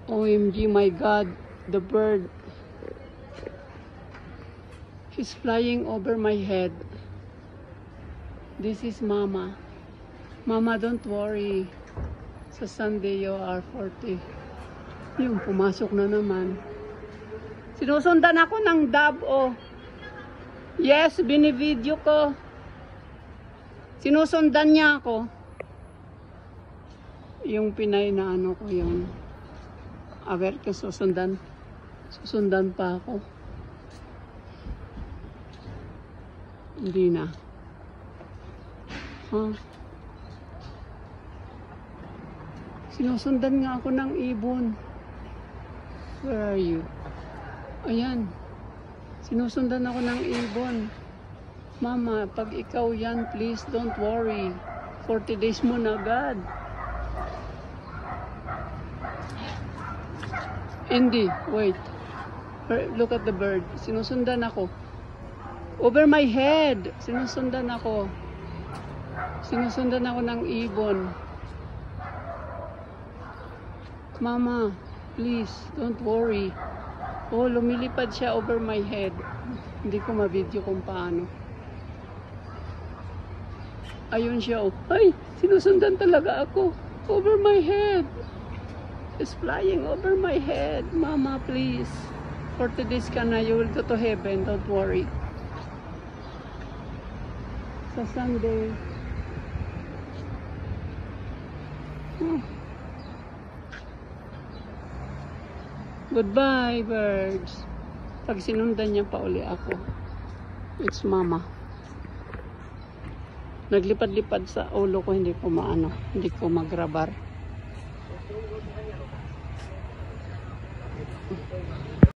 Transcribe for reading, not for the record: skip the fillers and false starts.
OMG, my God, the bird. She's flying over my head. This is Mama. Mama, don't worry. Sa Sunday, you are 40. Yung pumasok na naman. Sinusundan ako ng dab, oh. Yes, binivideo ko. Sinusundan niya ako. Yung Pinay na ano ko yun. Aware ko, susundan. Susundan pa ako. Hindi na. Huh? Sinusundan nga ako ng ibon. Where are you? Ayan. Sinusundan ako ng ibon. Mama, pag ikaw yan, please don't worry. 40 days mo na agad. Hindi, wait. Look at the bird. Sinusundan ako. Over my head. Sinusundan ako. Sinusundan ako ng ibon. Mama, please, don't worry. Oh, lumilipad siya over my head. Hindi ko ma-video kung paano. Ayun siya, oh. Ay, sinusundan talaga ako. Over my head. It's flying over my head. Mama, please. 40 days ka na, you will go to heaven. Don't worry. Sa Sunday. Oh. Goodbye, birds. Pag sinundan niya pa uli ako. It's Mama. Naglipad-lipad sa ulo ko, hindi ko maano. Hindi ko magrabar.